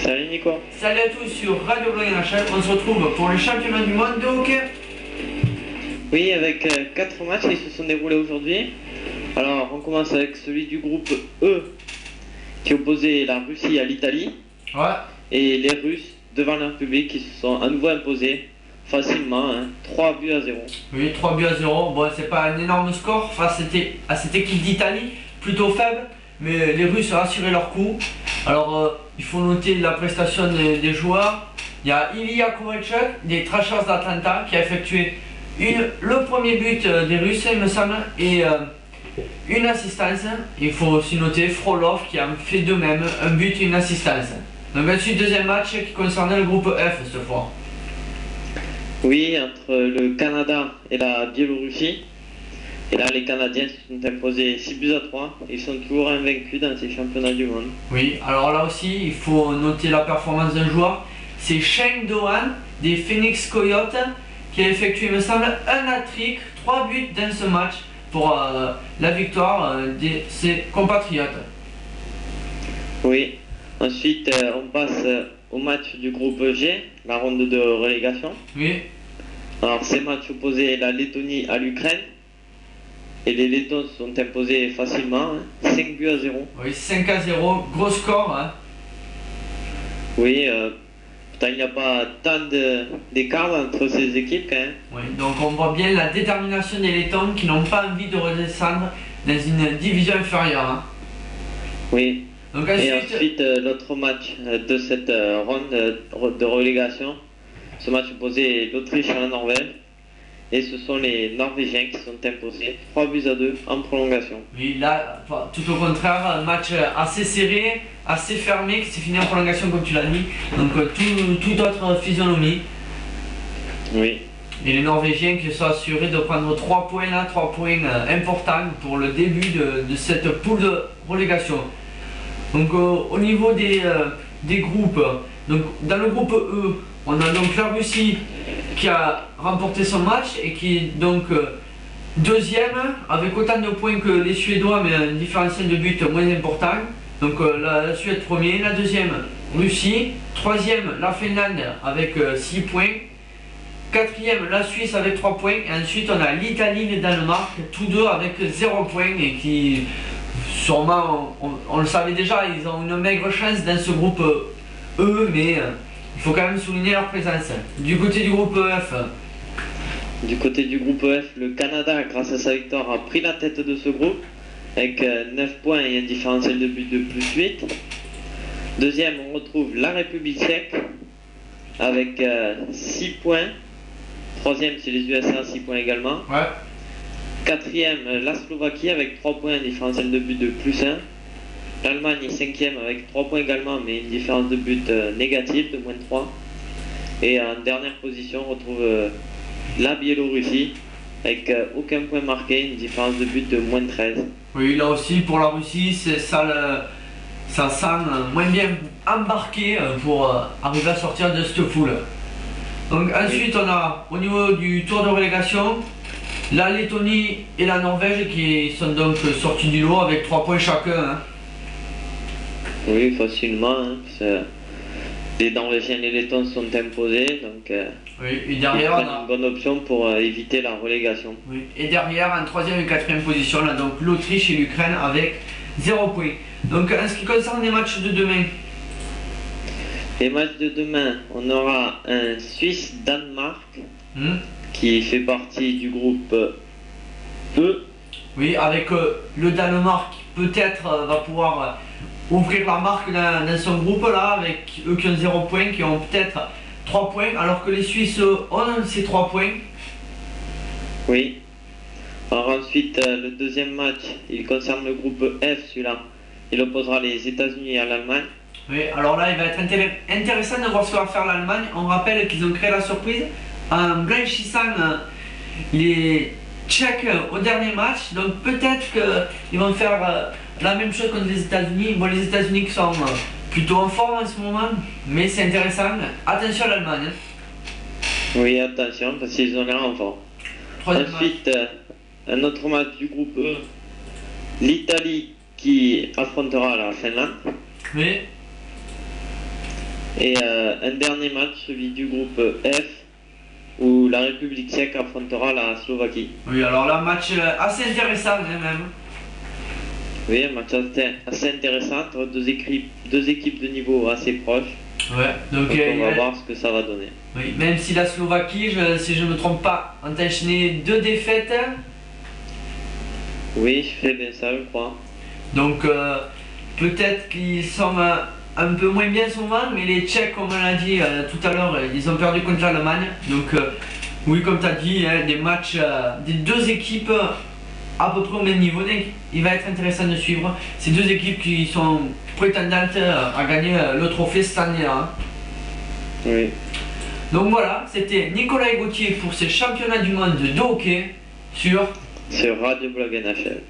Salut Nico. Salut à tous sur Radio Blanc NHL, on se retrouve pour le championnat du monde de hockey. Oui, avec 4 matchs qui se sont déroulés aujourd'hui. Alors on commence avec celui du groupe E qui opposait la Russie à l'Italie. Ouais. Et les Russes devant leur public qui se sont à nouveau imposés facilement, 3 buts à 0. Oui, 3 buts à 0, bon c'est pas un énorme score face à cette équipe d'Italie, plutôt faible, mais les Russes ont assuré leur coup. Alors il faut noter la prestation des joueurs. Il y a Ilya Kovalchuk des Thrashers d'Atlanta qui a effectué le premier but des Russes il me semble, et une assistance. Il faut aussi noter Frolov qui a fait de même, un but et une assistance. Donc ensuite deuxième match qui concernait le groupe F cette fois. Oui, entre le Canada et la Biélorussie. Et là, les Canadiens se sont imposés 6 buts à 3. Ils sont toujours invaincus dans ces championnats du monde. Oui, alors là aussi, il faut noter la performance d'un joueur. C'est Shane Doan des Phoenix Coyotes qui a effectué, il me semble, un hat-trick, 3 buts dans ce match pour la victoire de ses compatriotes. Oui. Ensuite, on passe au match du groupe G, la ronde de relégation. Oui. Alors, ces matchs opposaient la Lettonie à l'Ukraine. Et les Lettons se sont imposés facilement, 5 buts à 0. Oui, 5 à 0, gros score. Hein. Oui, pourtant il n'y a pas tant d'écart entre ces équipes quand même. Oui, donc on voit bien la détermination des Lettons qui n'ont pas envie de redescendre dans une division inférieure. Hein. Oui. Donc Et ensuite, l'autre match de cette ronde de relégation, ce match opposait l'Autriche à la Norvège. Et ce sont les Norvégiens qui sont imposés 3 buts à 2 en prolongation. Oui, là, tout au contraire, un match assez serré, assez fermé, qui s'est fini en prolongation comme tu l'as dit. Donc toute autre physionomie. Oui. Et les Norvégiens qui sont assurés de prendre 3 points là, 3 points importants pour le début de cette poule de relégation. Donc au niveau des groupes, donc dans le groupe E, on a donc la Russie qui a remporté son match et qui est donc deuxième avec autant de points que les Suédois, mais un différentiel de but moins important. Donc la Suède premier, la deuxième Russie, troisième la Finlande avec 6 points, quatrième la Suisse avec 3 points, et ensuite on a l'Italie et le Danemark, tous deux avec 0 points, et qui sûrement, on le savait déjà, ils ont une maigre chance dans ce groupe E, mais il faut quand même souligner leur présence. Du côté du groupe F. Du côté du groupe F, le Canada, grâce à sa victoire, a pris la tête de ce groupe avec 9 points et un différentiel de but de plus 8. Deuxième, on retrouve la République tchèque avec 6 points. Troisième, c'est les USA, 6 points également. Ouais. Quatrième, la Slovaquie avec 3 points, un différentiel de but de plus 1. L'Allemagne est cinquième avec 3 points également, mais une différence de but négative de moins 3. Et en dernière position, on retrouve la Biélorussie avec aucun point marqué, une différence de but de moins 13. Oui, là aussi pour la Russie, ça sent moins bien embarqué pour arriver à sortir de cette poule. Donc ensuite, on a au niveau du tour de relégation, la Lettonie et la Norvège qui sont donc sortis du lot avec 3 points chacun. Hein. Oui, facilement. Les Norvégiens et les Lettons sont imposés, donc oui, et derrière, on a une bonne option pour éviter la relégation. Oui, et derrière, en troisième et quatrième position, on a donc l'Autriche et l'Ukraine avec 0 points. Donc en ce qui concerne les matchs de demain. Les matchs de demain, on aura un Suisse-Danemark qui fait partie du groupe E. Oui, avec le Danemark qui peut-être va pouvoir ouvrir la marque dans son groupe là, avec eux qui ont 0 points, qui ont peut-être 3 points, alors que les Suisses ont ces 3 points. Oui. Alors ensuite, le deuxième match, il concerne le groupe F, celui-là. Il opposera les États-Unis à l'Allemagne. Oui, alors là, il va être intéressant de voir ce que va faire l'Allemagne. On rappelle qu'ils ont créé la surprise en blanchissant les Tchèques au dernier match. Donc peut-être qu'ils vont faire la même chose contre les États-Unis. Bon, les États-Unis qui sont plutôt en forme en ce moment, mais c'est intéressant. Attention à l'Allemagne. Oui, attention, parce qu'ils ont l'air en forme. Ensuite, un autre match du groupe E, l'Italie qui affrontera la Finlande. Oui. Et un dernier match, celui du groupe F, où la République tchèque affrontera la Slovaquie. Oui, alors là, match assez intéressant même. Oui, un match assez intéressant entre deux équipes de niveau assez proches. Ouais, donc on va voir ce que ça va donner. Oui, même si la Slovaquie, si je ne me trompe pas, ont enchaîné 2 défaites. Oui, je fais bien ça, je crois. Donc peut-être qu'ils sont un peu moins bien souvent, mais les Tchèques, comme on l'a dit tout à l'heure, ils ont perdu contre l'Allemagne. Donc oui, comme tu as dit, hein, des matchs des 2 équipes à peu près au même niveau. Donc, il va être intéressant de suivre ces 2 équipes qui sont prétendantes à gagner le trophée cette année-là. Oui. Donc voilà, c'était Nicolas et Gauthier pour ces championnats du monde de hockey sur Radio Blog NHL.